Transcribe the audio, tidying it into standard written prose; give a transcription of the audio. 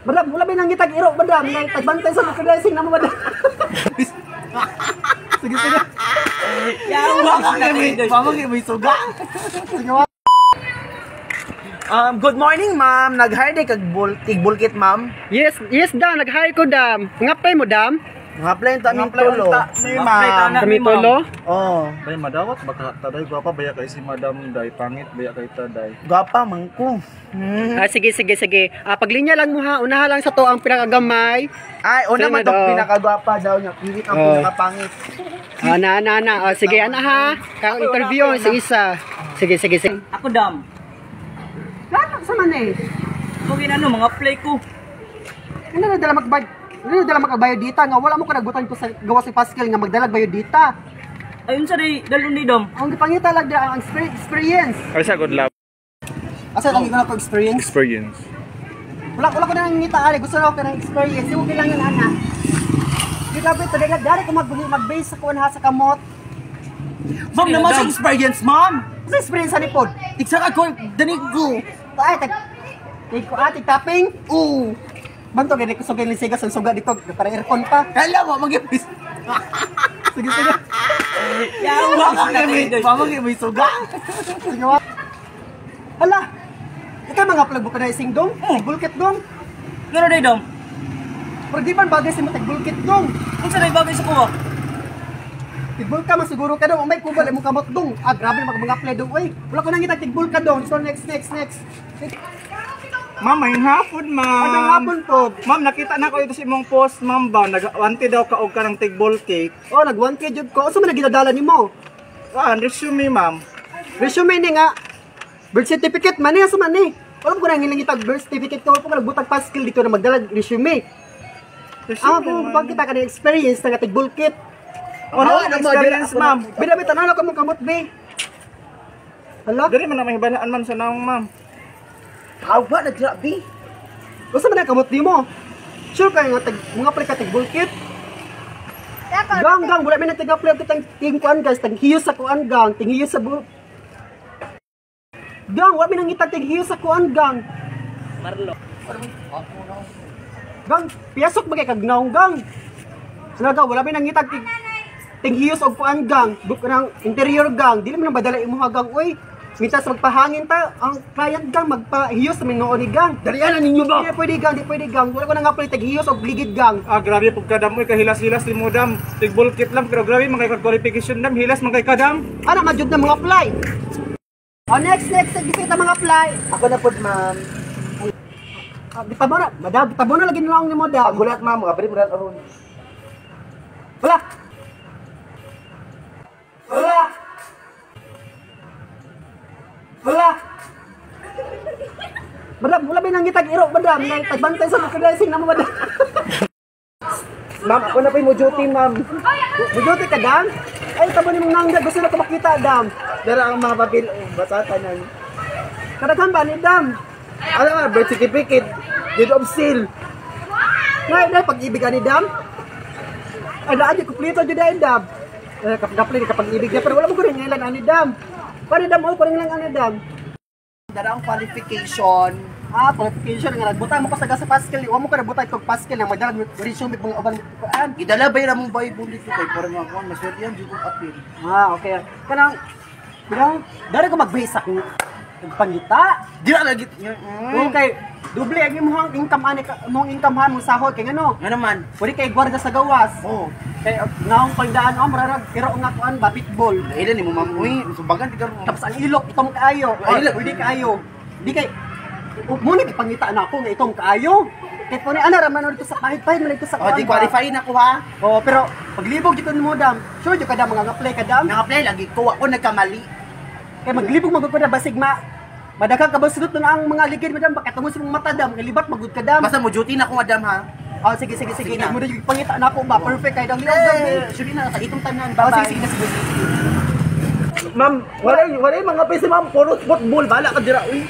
Madam, wala ba nang gitag iro, madam? Ngay tagbantay sa merchandising na mo, madam. Sige, sige. Yawa ka kami. Pamagi may suga. Sige, wa. Good morning, ma'am. Nag-hire kag bulkit, ma'am. Yes, dam. Nag-hire ko, dam. Ngapay mo, dam? Nga-apply ta aming tulo. Ni ma'am. Kami tulo? Oh, Bay madawat baka taday gwapa baya kay si Madam Day pangit baya kay taday. gwapa man ko. Sige. Paglinya lang mo ha. Unaha lang sa to ang pinakagamay. Ay, una Sige, man tong daw. pinakagwapa daw niya. Pilit ang Oh. pinakapangit. Na. Sige, ana ha. Ka-interview sa isa. Sige. Ako dam. Gatak sa man eh. Kung ano, mga play ko. Ano na dala magbayad dita nga wala mo ka nagutan ko sa gawa sa Pascal nga magdalag bayad dita. Ayun sa day, dalon ni dam. Ang gipangita lang dira ang experience. Ay sa good love Asa lang ko na ko experience? experience. Wala ko nang ngita ali gusto na ko ng experience. Di mo kailangan ana. Di ka pito dari ko mag-base sa kuan ha sa kamot. Ma'am, naman sa experience, ma'am. Sa experience sa nipod. Iksa ka ko, danig ko. Ay ati tapping. Banto gani ko sugay ni sigas ang suga dito para aircon pa. Hala mo, mag-ipis. Sige. Yawa ka kami. Pamagi may suga. Sige wa. Hala. Ika mga plug vulcanizing dong. Bulkit dong. Pero day dam. Pero di man bagay sa mo bulkit dong. Kung sa day bagay sa kuha. Tigbul ka masiguro ka dong. May kubal mo kamot dong. Grabe mga play dong. Uy, wala ko nang kita tigbul ka dong. So next. Ma'am, may hapon, Anong ma'am. hapon po? Ma'am, nakita na ko ito si mong post, ma'am ba? Nag-wanti daw ka og ka ng tigbol cake. Oh, nag-1K jud ko. Asa man ginadala nimo? Resume, ma'am. Resume ni nga. Birth certificate man ni asa man ni. Wala ko nang ngilangitag birth certificate ko ko nagbutag paskel dito na magdala resume. Resume, Pag kita ka na experience na tigbulkit. Ano ang experience, ma'am? Bidabit na ko mo kamot be. Hala? Dili man na mahibalaan, ma'am, sa naong, ma'am. Awa na grabe. Gusto man ang kamot nimo? Sure kayo nga mga pala ka tigbulkit? Gang, wala may nagtag-apply ang tingkuan guys, tag-hiyos sa kuan gang, tinghiyos sa Gang, wala may nangitag tinghiyos sa kuan gang. Marlo. Gang, piyasok bagay kag naong gang. Sinaga, wala may nangitag tinghiyos og kuan gang, buk nang interior gang, dili man badala imong gang oy. Mintas magpahangin ta, ang client gang magpahiyos sa minuon ni gang. Dalian na ninyo ba? Di pwede gang. Wala ko nang apply tag-hiyos og ligid gang. Grabe pag kadam mo, kahilas-hilas ni mo, dam. Tigbol kit lang, pero grabe, mga qualification, dam. Hilas, mga kadam. Ano, majud na mga apply. Next, kita mga apply. Ako na po, ma'am. Bitabo na lagi nilang ni mo da. Gulat, ma'am. Abri mo na aron. Wala. Madam, wala ba nang gitag iro, madam? Ngay tagbantay sa merchandising na mo, madam. Ma'am, ako na po yung duty, ma'am. Bujote ka, dam? Ay, tabo ni mong nangga. Gusto na ko makita, dam. Dara ang mga papel, basata na. Kadaghan ba ni dam? Ano nga, birth certificate, deed of seal. Ngay, pag-ibig ka ni dam? Ay, daan yung kumplito dyan dahil, dam. Kapag ibig niya, pero wala mo ko rin ngayon ani dam. Pari dam, lang ani dam. Dara ang qualification. Qualification nga nagbutang mo pa sa Pascal, wa mo ka nagbutang kog Pascal nga madalag resume pang uban kuan. Idala ba yung Bible dito kay para nga ako, maswerte yan, dito appeal. Okay. Kanang dari ko mag-base ako pangita. Di na lagi. Okay. Doble ang imong income ani mong income mo sahod kay ngano? Nga naman. Pwede kay gwarda sa gawas. Oo. Kay naong pagdaan mararag pero nga kuan ba pitbull. Dahil ni mo ma'am, uy, subagan ti karon. Tapos ang ilok itong kaayo. Pwede kaayo. Di kay muna ipangita na ako nga itong kaayo. Kaya po ni ana raman dito sa pahit-pahit man dito sa Oh, di qualify na ko ha. Oh, pero paglibog jud mo dam. Sure jud ka dam mga apply ka dam. Nang-apply lagi ko, ako nagkamali. Kaya maglibog magud ko na basig madaghang kabasunod na ang mga ligid madam bakit mo sa mata dam libat magud ka dam. Basta mo duty na ko madam ha. Oh, sige. Mo na pangita na ako ba perfect kay dam liog dam. Sure na sa itong tanan. Oh, Bye. sige. Ma'am, wala mga pesi ma'am, puro football, bala ka dira. Uy.